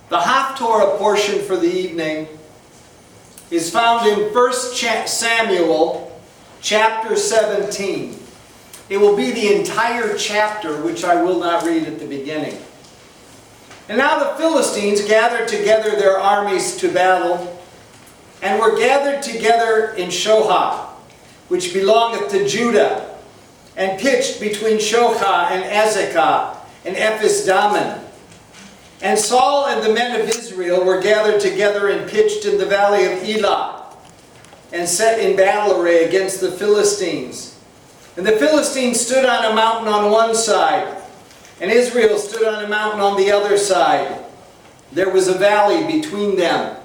The Haftorah portion for the evening is found in 1 Samuel chapter 17. It will be the entire chapter, which I will not read at the beginning. And now the Philistines gathered together their armies to battle, and were gathered together in Shohah, which belongeth to Judah, and pitched between Shohah and Azekah and Ephes-dammim. And Saul and the men of Israel were gathered together and pitched in the valley of Elah, and set in battle array against the Philistines. And the Philistines stood on a mountain on one side, and Israel stood on a mountain on the other side. There was a valley between them.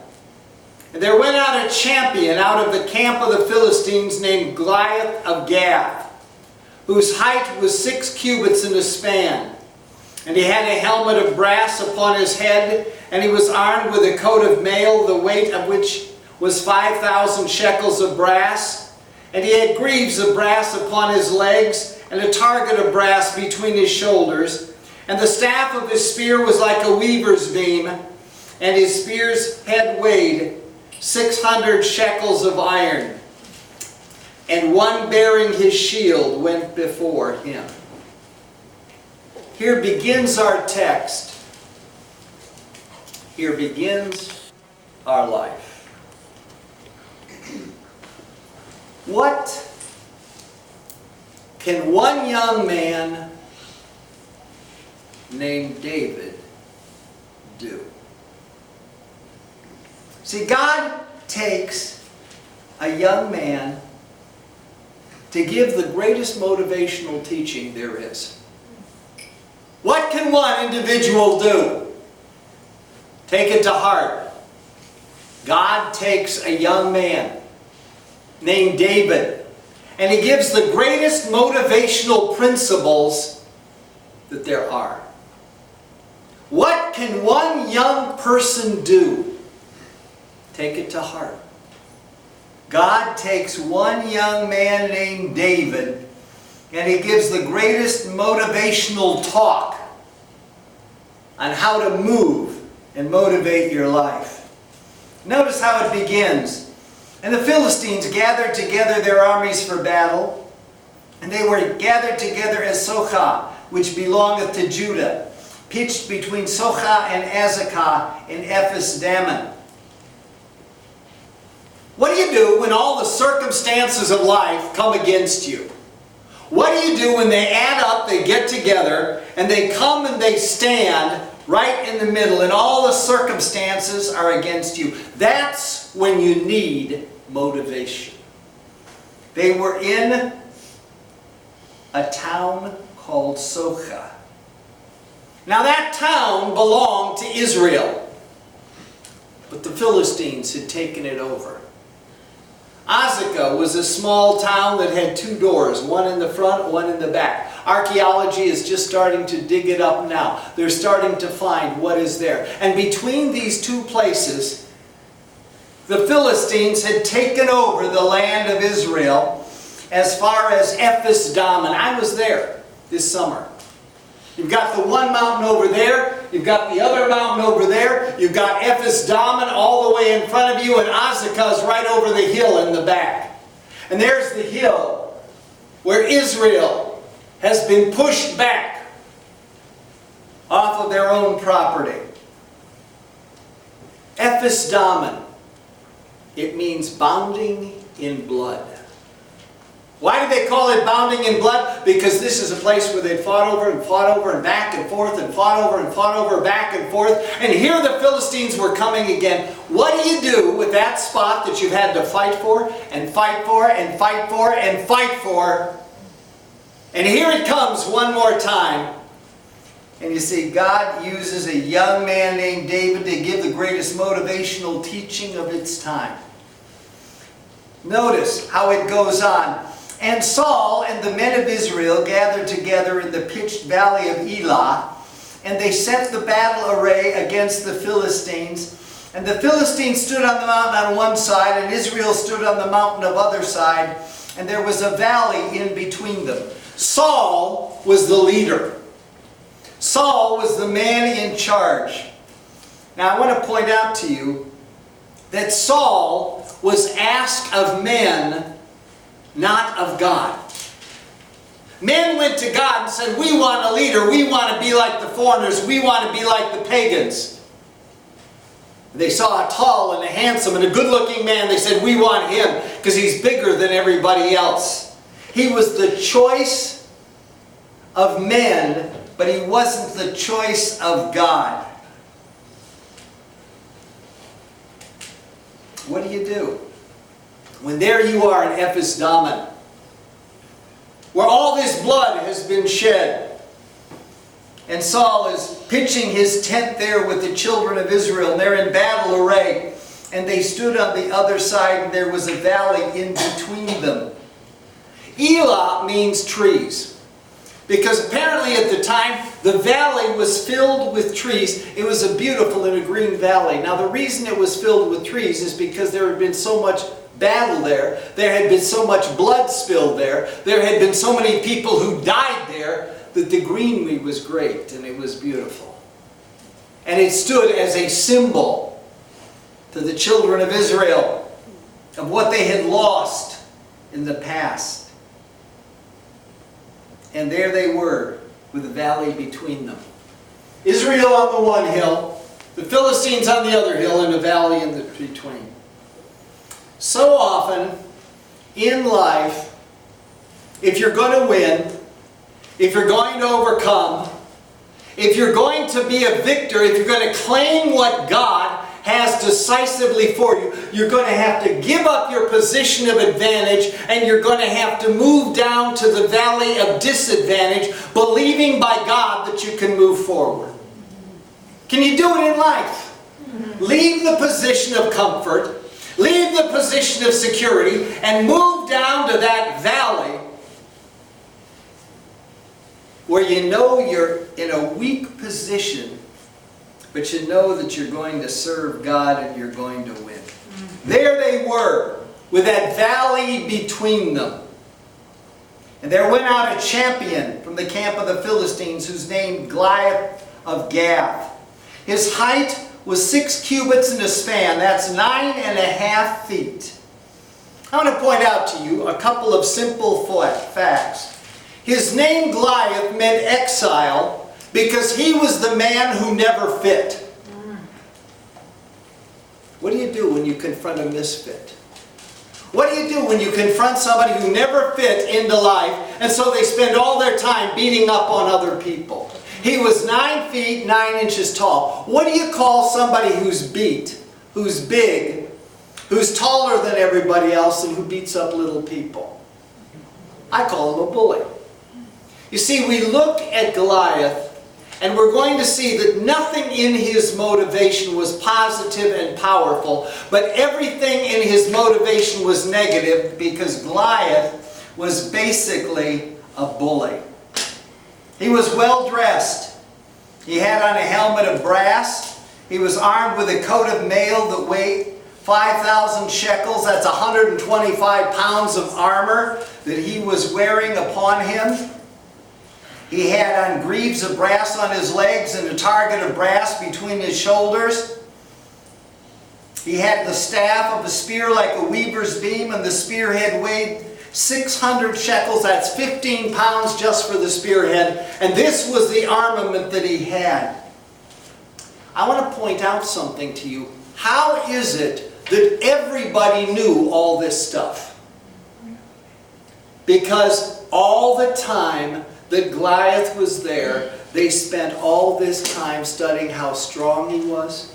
And there went out a champion out of the camp of the Philistines named Goliath of Gath, whose height was 6 cubits and a span. And he had a helmet of brass upon his head, and he was armed with a coat of mail, the weight of which was 5,000 shekels of brass. And he had greaves of brass upon his legs, and a target of brass between his shoulders. And the staff of his spear was like a weaver's beam, and his spear's head weighed 600 shekels of iron. And one bearing his shield went before him. Here begins our text. Here begins our life. What can one young man named David do? See, God takes a young man to give the greatest motivational teaching there is. What can one individual do? Take it to heart. God takes a young man named David, and he gives the greatest motivational principles that there are. What can one young person do? Take it to heart. God takes one young man named David, and he gives the greatest motivational talk on how to move and motivate your life. Notice how it begins. And the Philistines gathered together their armies for battle, and they were gathered together as Sochah, which belongeth to Judah, pitched between Sochah and Azekah in Ephes-dammim. What do you do when all the circumstances of life come against you? What do you do when they add up, they get together, and they come and they stand right in the middle, and all the circumstances are against you? That's when you need motivation. They were in a town called Sochah. Now that town belonged to Israel, but the Philistines had taken it over. Azekah was a small town that had 2 doors, one in the front, one in the back. Archaeology is just starting to dig it up now. They're starting to find what is there. And between these 2 places, the Philistines had taken over the land of Israel as far as Ephes-dammim. I was there this summer. You've got the one mountain over there, you've got the other mountain over there, you've got Ephes-dammim all the way in front of you, and Azekah is right over the hill in the back. And there's the hill where Israel has been pushed back off of their own property. Ephes-dammim, it means bounding in blood. Why do they call it bounding in blood? Because this is a place where they fought over and back and forth and fought over, back and forth. And here the Philistines were coming again. What do you do with that spot that you've had to fight for and fight for and fight for and fight for? And here it comes one more time. And you see, God uses a young man named David to give the greatest motivational teaching of its time. Notice how it goes on. And Saul and the men of Israel gathered together in the pitched valley of Elah, and they set the battle array against the Philistines. And the Philistines stood on the mountain on one side, and Israel stood on the mountain of other side, and there was a valley in between them. Saul was the leader. Saul was the man in charge. Now I want to point out to you that Saul was asked of men, not of God. Men went to God and said, we want a leader, we want to be like the foreigners, we want to be like the pagans. They saw a tall and a handsome and a good-looking man. They said, we want him because he's bigger than everybody else. He was the choice of men, but he wasn't the choice of God. What do? When there you are in Ephes Dammim, where all this blood has been shed, and Saul is pitching his tent there with the children of Israel, and they're in battle array, and they stood on the other side, and there was a valley in between them. Elah means trees, because apparently at the time the valley was filled with trees. It was a beautiful and a green valley. Now the reason it was filled with trees is because there had been so much battle there. There had been so much blood spilled there. There had been so many people who died there that the greenery was great and it was beautiful. And it stood as a symbol to the children of Israel of what they had lost in the past. And there they were, with a valley between them. Israel on the one hill, the Philistines on the other hill, and a valley in between. So often, in life, if you're going to win, if you're going to overcome, if you're going to be a victor, if you're going to claim what God has decisively for you, you're going to have to give up your position of advantage, and you're going to have to move down to the valley of disadvantage, believing by God that you can move forward. Can you do it in life? Leave the position of comfort, leave the position of security, and move down to that valley where you know you're in a weak position, but you know that you're going to serve God and you're going to win. There they were, with that valley between them. And there went out a champion from the camp of the Philistines, whose name Goliath of Gath. His height was 6 cubits and a span. That's 9.5 feet. I want to point out to you a couple of simple facts. His name Goliath meant exile, because he was the man who never fit. What do you do when you confront a misfit? What do you do when you confront somebody who never fit into life, and so they spend all their time beating up on other people? He was 9 feet, 9 inches tall. What do you call somebody who's beat, who's big, who's taller than everybody else, and who beats up little people? I call him a bully. You see, we look at Goliath, and we're going to see that nothing in his motivation was positive and powerful, but everything in his motivation was negative, because Goliath was basically a bully. He was well dressed. He had on a helmet of brass. He was armed with a coat of mail that weighed 5,000 shekels. That's 125 pounds of armor that he was wearing upon him. He had on greaves of brass on his legs and a target of brass between his shoulders. He had the staff of a spear like a weaver's beam, and the spearhead weighed 600 shekels. That's 15 pounds just for the spearhead. And this was the armament that he had. I want to point out something to you. How is it that everybody knew all this stuff? Because all the time that Goliath was there, they spent all this time studying how strong he was,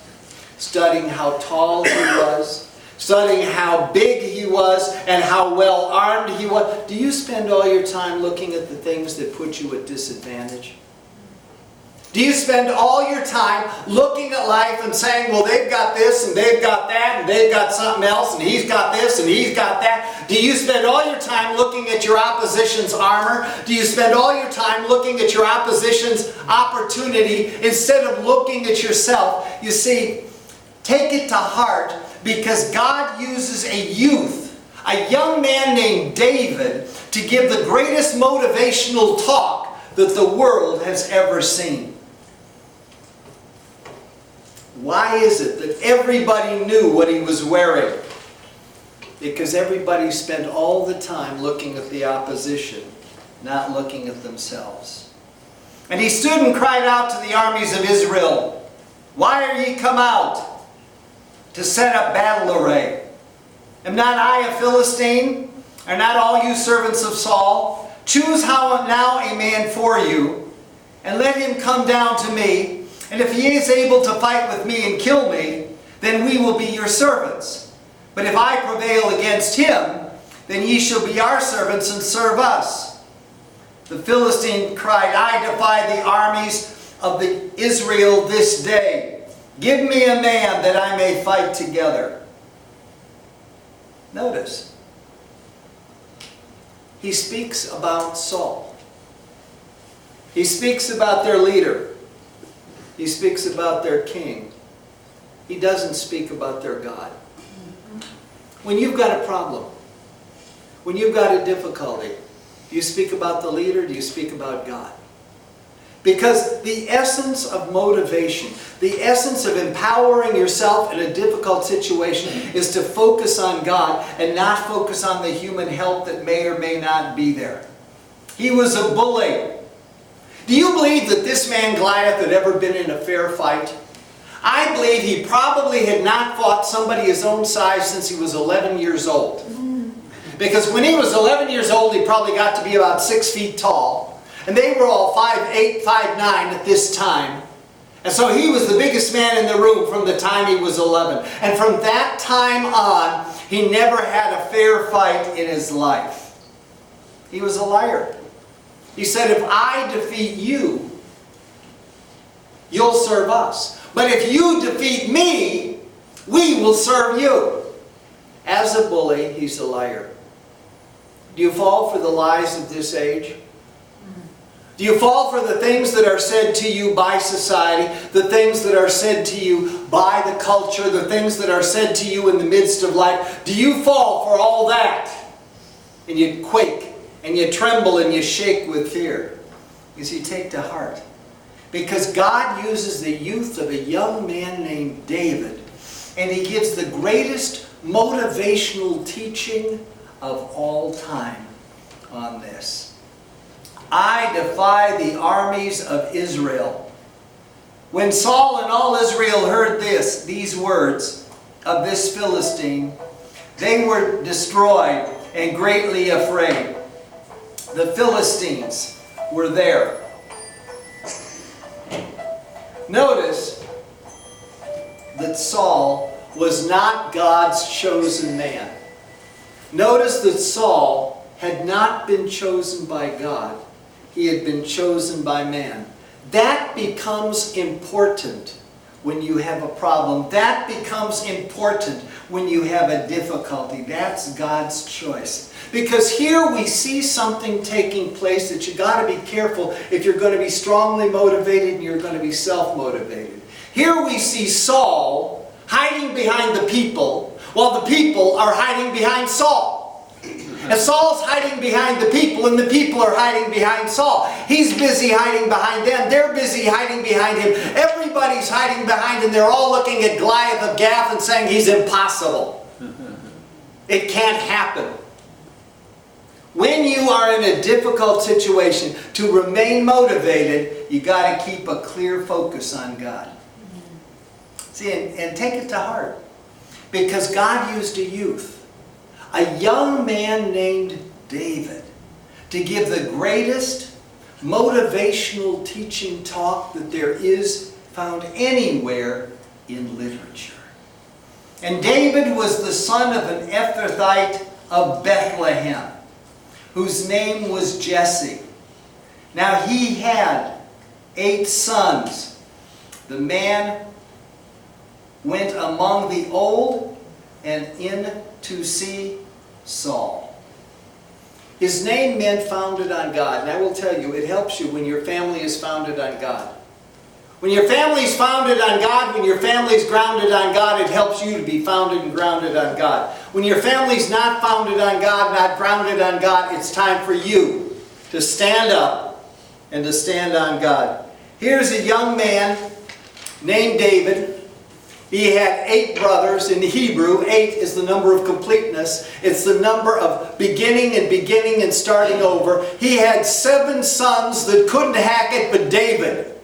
studying how tall he was, studying how big he was, and how well armed he was. Do you spend all your time looking at the things that put you at disadvantage? Do you spend all your time looking at life and saying, well, they've got this, and they've got that, and they've got something else, and he's got this, and he's got that? Do you spend all your time looking at your opposition's armor? Do you spend all your time looking at your opposition's opportunity instead of looking at yourself? You see, take it to heart, because God uses a youth, a young man named David, to give the greatest motivational talk that the world has ever seen. Why is it that everybody knew what he was wearing? Because everybody spent all the time looking at the opposition, not looking at themselves. And he stood and cried out to the armies of Israel, "Why are ye come out to set up battle array? Am not I a Philistine? Are not all you servants of Saul? Choose now a man for you, and let him come down to me. And if he is able to fight with me and kill me, then we will be your servants. But if I prevail against him, then ye shall be our servants and serve us." The Philistine cried, "I defy the armies of Israel this day. Give me a man that I may fight together." Notice, he speaks about Saul. He speaks about their leader. He speaks about their king. He doesn't speak about their God. When you've got a problem, when you've got a difficulty, do you speak about the leader? Do you speak about God? Because the essence of motivation, the essence of empowering yourself in a difficult situation is to focus on God and not focus on the human help that may or may not be there. He was a bully. Do you believe that this man Goliath had ever been in a fair fight? I believe he probably had not fought somebody his own size since he was 11 years old. Because when he was 11 years old, he probably got to be about 6 feet tall. And they were all 5'8", 5'9" at this time. And so he was the biggest man in the room from the time he was 11. And from that time on, he never had a fair fight in his life. He was a liar. He said, "If I defeat you, you'll serve us. But if you defeat me, we will serve you." As a bully, he's a liar. Do you fall for the lies of this age? Do you fall for the things that are said to you by society, the things that are said to you by the culture, the things that are said to you in the midst of life? Do you fall for all that? And you quake, and you tremble, and you shake with fear. You see, take to heart. Because God uses the youth of a young man named David, and he gives the greatest motivational teaching of all time on this. "I defy the armies of Israel." When Saul and all Israel heard these words of this Philistine, they were destroyed and greatly afraid. The Philistines were there. Notice that Saul was not God's chosen man. Notice that Saul had not been chosen by God. He had been chosen by man. That becomes important when you have a problem. That becomes important when you have a difficulty. That's God's choice. Because here we see something taking place that you got to be careful if you're going to be strongly motivated and you're going to be self-motivated. Here we see Saul hiding behind the people while the people are hiding behind Saul. And Saul's hiding behind the people, and the people are hiding behind Saul. He's busy hiding behind them. They're busy hiding behind him. Everybody's hiding behind him. They're all looking at Goliath of Gath and saying he's impossible. It can't happen. When you are in a difficult situation, to remain motivated, you got to keep a clear focus on God. See, and take it to heart. Because God used a youth, a young man named David, to give the greatest motivational teaching talk that there is found anywhere in literature. And David was the son of an Ephrathite of Bethlehem, whose name was Jesse. Now he had 8 sons. The man went among the old and in to see Saul. His name meant founded on God. And I will tell you, it helps you when your family is founded on God. When your family is founded on God, when your family is grounded on God, it helps you to be founded and grounded on God. When your family is not founded on God, not grounded on God, it's time for you to stand up and to stand on God. Here's a young man named David He had 8 brothers. In Hebrew, 8 is the number of completeness. It's the number of beginning and starting over. He had 7 sons that couldn't hack it, but David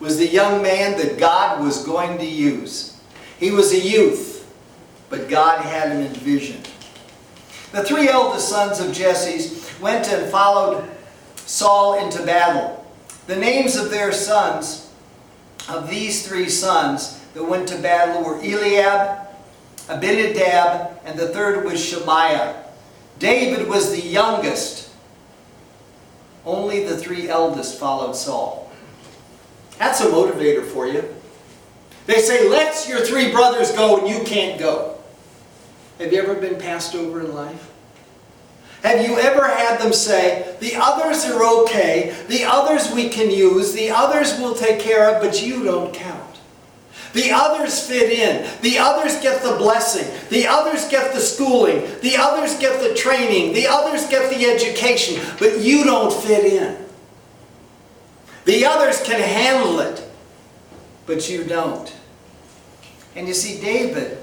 was the young man that God was going to use. He was a youth, but God had him in vision. The 3 eldest sons of Jesse went and followed Saul into battle. The names of their sons, of these 3 sons that went to battle, were Eliab, Abinadab, and the third was Shemaiah. David was the youngest. Only the 3 eldest followed Saul. That's a motivator for you. They say, let your 3 brothers go and you can't go. Have you ever been passed over in life? Have you ever had them say, the others are okay, the others we can use, the others we'll take care of, but you don't count. The others fit in. The others get the blessing. The others get the schooling. The others get the training. The others get the education, but you don't fit in. The others can handle it, but you don't. And you see, David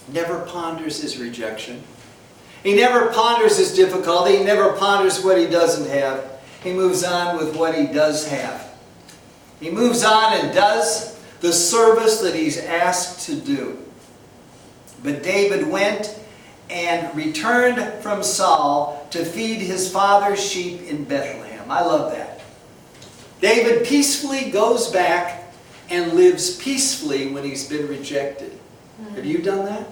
never ponders his rejection. He never ponders his difficulty. He never ponders what he doesn't have. He moves on with what he does have. He moves on and does the service that he's asked to do. But David went and returned from Saul to feed his father's sheep in Bethlehem. I love that. David peacefully goes back and lives peacefully when he's been rejected. Have you done that?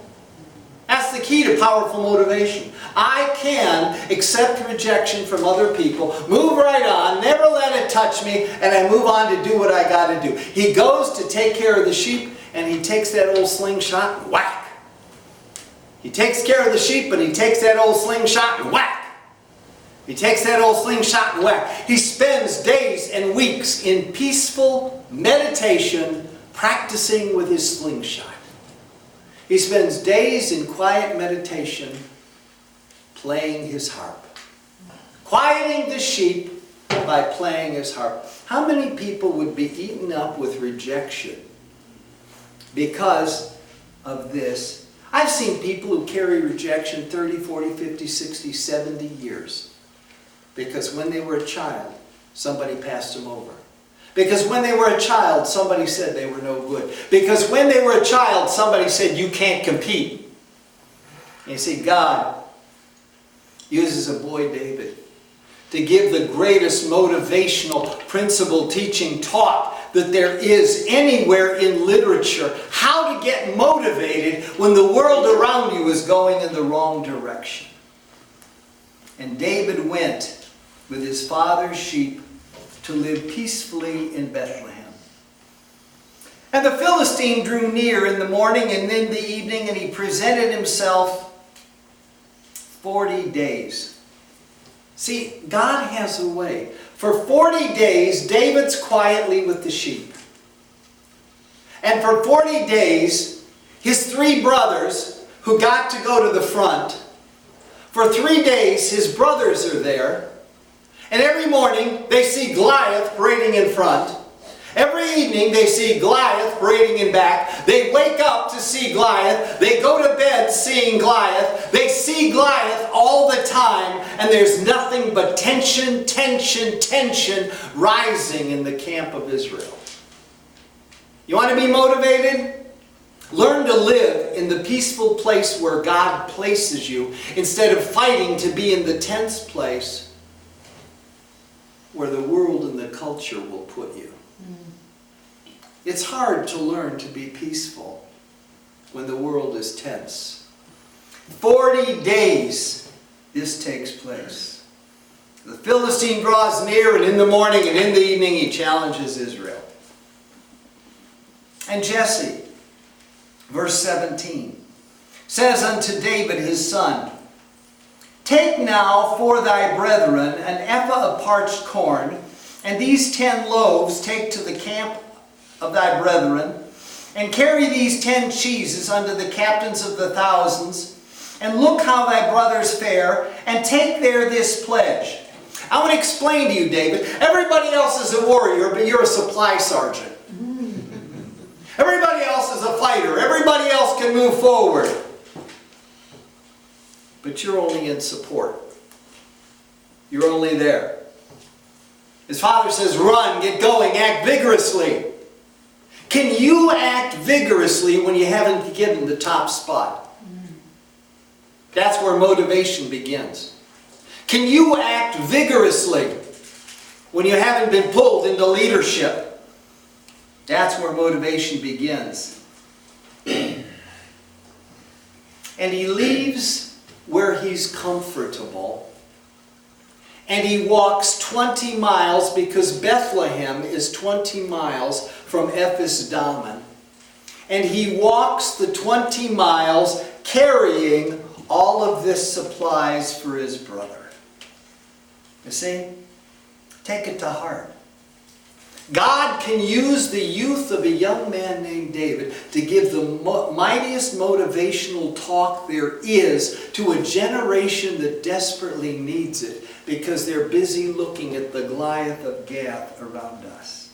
That's the key to powerful motivation. I can accept rejection from other people, move right on, never let it touch me, and I move on to do what I got to do. He goes to take care of the sheep, and he takes that old slingshot and whack. He takes care of the sheep, and he takes that old slingshot and whack. He takes that old slingshot and whack. He spends days and weeks in peaceful meditation practicing with his slingshot. He spends days in quiet meditation playing his harp. Quieting the sheep by playing his harp. How many people would be eaten up with rejection because of this? I've seen people who carry rejection 30, 40, 50, 60, 70 years. Because when they were a child, somebody passed them over. Because when they were a child, somebody said they were no good. Because when they were a child, somebody said, you can't compete. And you see, God uses a boy, David, to give the greatest motivational principle teaching taught that there is anywhere in literature. How to get motivated when the world around you is going in the wrong direction. And David went with his father's sheep to live peacefully in Bethlehem. And the Philistine drew near in the morning and in the evening, and he presented himself 40 days. See, God has a way. For 40 days, David's quietly with the sheep. And for 40 days, his 3 brothers, who got to go to the front, for 3 days, his brothers are there. And every morning, they see Goliath parading in front. Every evening, they see Goliath parading in back. They wake up to see Goliath. They go to bed seeing Goliath. They see Goliath all the time. And there's nothing but tension, tension, tension rising in the camp of Israel. You want to be motivated? Learn to live in the peaceful place where God places you instead of fighting to be in the tense place where the world and the culture will put you. It's hard to learn to be peaceful when the world is tense. 40 days this takes place. The Philistine draws near, and in the morning and in the evening he challenges Israel. And Jesse, verse 17, says unto David his son, Take now for thy brethren an ephah of parched corn, and these 10 loaves take to the camp of thy brethren, and carry these 10 cheeses unto the captains of the thousands, and look how thy brothers fare, and take there this pledge. I want to explain to you, David, everybody else is a warrior, but you're a supply sergeant. Everybody else is a fighter. Everybody else can move forward. But you're only in support. You're only there. His father says, run, get going, act vigorously. Can you act vigorously when you haven't given the top spot? That's where motivation begins. Can you act vigorously when you haven't been pulled into leadership? That's where motivation begins. And he leaves where he's comfortable. And he walks 20 miles because Bethlehem is 20 miles from Ephes Dammim. And he walks the 20 miles carrying all of this supplies for his brother. You see? Take it to heart. God can use the youth of a young man named David to give the mightiest motivational talk there is to a generation that desperately needs it because they're busy looking at the Goliath of Gath around us.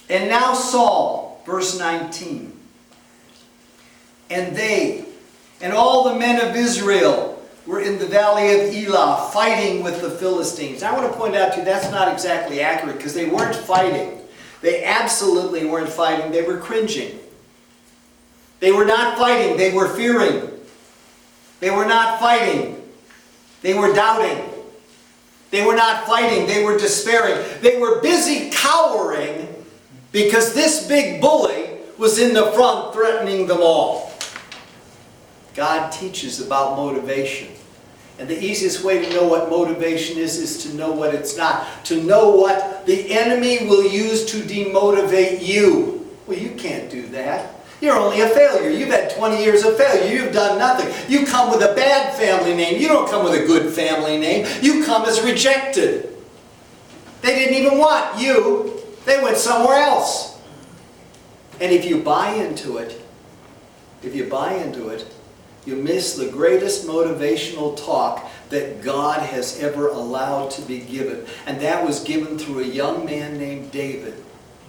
And now Saul, verse 19. And they and all the men of Israel were in the valley of Elah fighting with the Philistines. Now, I want to point out to you that's not exactly accurate because they weren't fighting. They absolutely weren't fighting. They were cringing. They were not fighting. They were fearing. They were not fighting. They were doubting. They were not fighting. They were despairing. They were busy cowering because this big bully was in the front threatening them all. God teaches about motivation. And the easiest way to know what motivation is to know what it's not. To know what the enemy will use to demotivate you. Well, you can't do that. You're only a failure. You've had 20 years of failure. You've done nothing. You come with a bad family name. You don't come with a good family name. You come as rejected. They didn't even want you. They went somewhere else. And if you buy into it, you miss the greatest motivational talk that God has ever allowed to be given. And that was given through a young man named David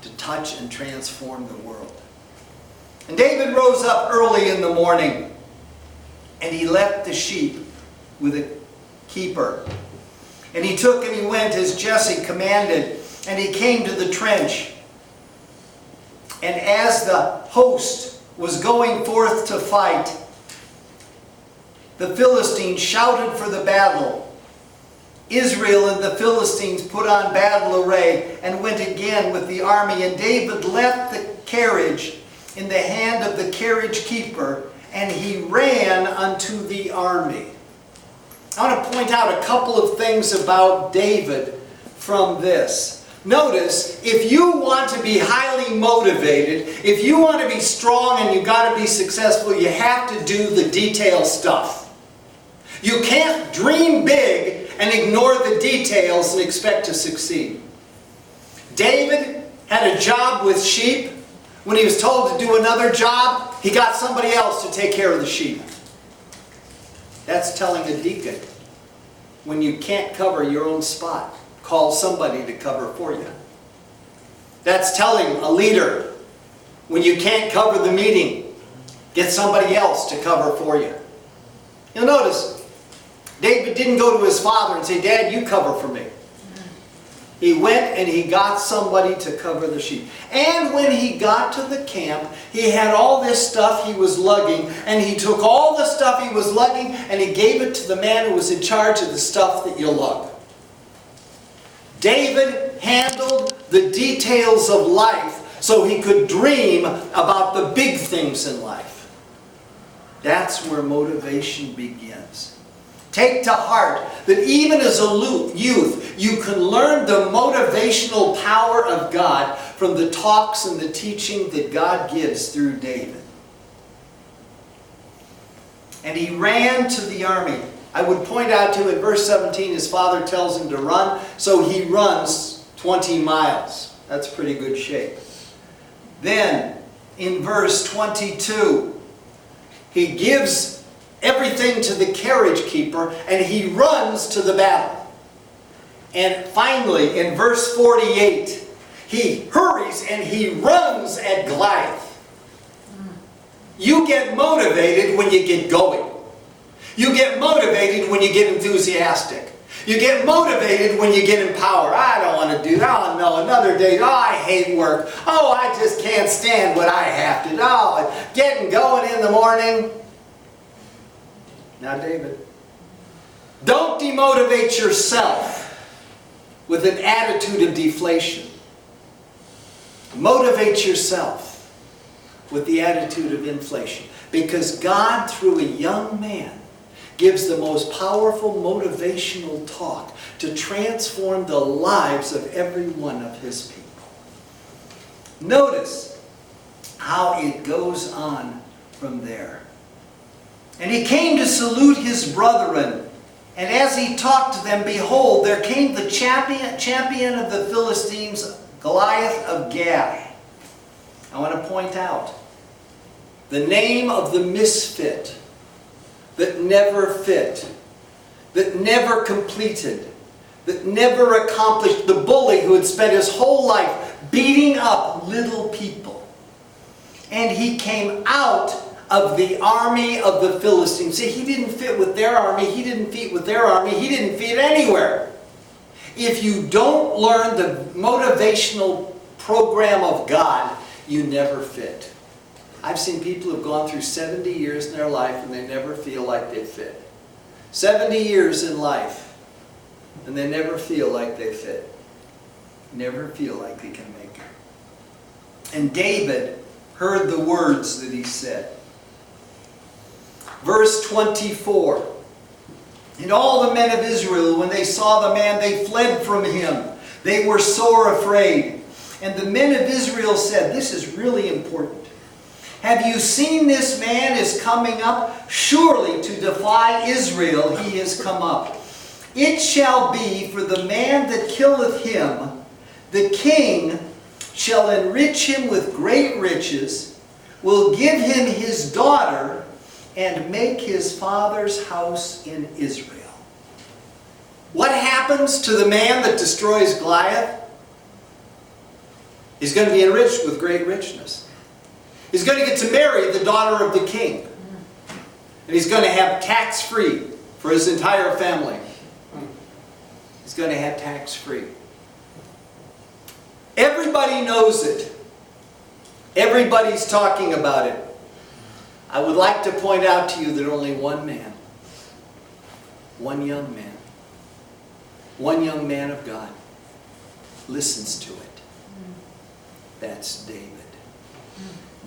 to touch and transform the world. And David rose up early in the morning and he left the sheep with a keeper. And he took and he went as Jesse commanded, and he came to the trench. And as the host was going forth to fight, the Philistines shouted for the battle. Israel and the Philistines put on battle array and went again with the army. And David left the carriage in the hand of the carriage keeper, and he ran unto the army. I want to point out a couple of things about David from this. Notice, if you want to be highly motivated, if you want to be strong and you've got to be successful, you have to do the detail stuff. You can't dream big and ignore the details and expect to succeed. David had a job with sheep. When he was told to do another job, he got somebody else to take care of the sheep. That's telling a deacon, when you can't cover your own spot, call somebody to cover for you. That's telling a leader, when you can't cover the meeting, get somebody else to cover for you. You'll notice, David didn't go to his father and say, Dad, you cover for me. He went and he got somebody to cover the sheep. And when he got to the camp, he had all this stuff he was lugging, and he took all the stuff he was lugging and he gave it to the man who was in charge of the stuff that you lug. David handled the details of life so he could dream about the big things in life. That's where motivation begins. Take to heart that even as a youth, you can learn the motivational power of God from the talks and the teaching that God gives through David. And he ran to the army. I would point out to you in verse 17, his father tells him to run, so he runs 20 miles. That's pretty good shape. Then, in verse 22, he gives everything to the carriage keeper, and he runs to the battle. And finally, in verse 48, he hurries and he runs at Goliath. You get motivated when you get going. You get motivated when you get enthusiastic. You get motivated when you get empowered. I don't want to do that. Oh, no, another day. Oh, I hate work. Oh, I just can't stand what I have to do. Oh, getting going in the morning. Now, David, don't demotivate yourself with an attitude of deflation. Motivate yourself with the attitude of inflation. Because God, through a young man, gives the most powerful motivational talk to transform the lives of every one of His people. Notice how it goes on from there. And he came to salute his brethren. And as he talked to them, behold, there came the champion of the Philistines, Goliath of Gath. I want to point out the name of the misfit that never fit, that never completed, that never accomplished, the bully who had spent his whole life beating up little people. And he came out of the army of the Philistines. See, he didn't fit with their army, he didn't fit with their army, he didn't fit anywhere. If you don't learn the motivational program of God, you never fit. I've seen people who've gone through 70 years in their life and they never feel like they fit. 70 years in life and they never feel like they fit. Never feel like they can make it. And David heard the words that he said. Verse 24. And all the men of Israel, when they saw the man, they fled from him. They were sore afraid. And the men of Israel said, this is really important. Have you seen this man is coming up? Surely to defy Israel he is come up. It shall be for the man that killeth him, the king shall enrich him with great riches, will give him his daughter, and make his father's house in Israel. What happens to the man that destroys Goliath? He's going to be enriched with great richness. He's going to get to marry the daughter of the king. And he's going to have tax-free for his entire family. He's going to have tax-free. Everybody knows it. Everybody's talking about it. I would like to point out to you that only one man, one young man of God listens to it. That's David.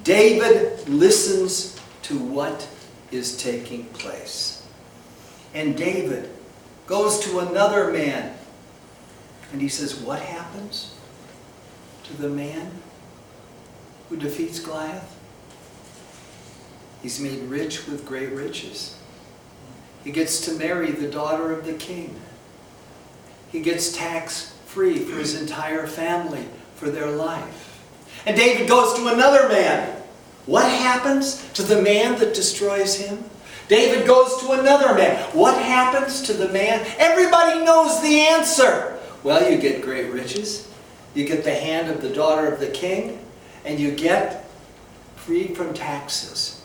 David listens to what is taking place. And David goes to another man and he says, what happens to the man who defeats Goliath? He's made rich with great riches. He gets to marry the daughter of the king. He gets tax-free for his entire family, for their life. And David goes to another man. What happens to the man that destroys him? David goes to another man. What happens to the man? Everybody knows the answer. Well, you get great riches. You get the hand of the daughter of the king. And you get free from taxes.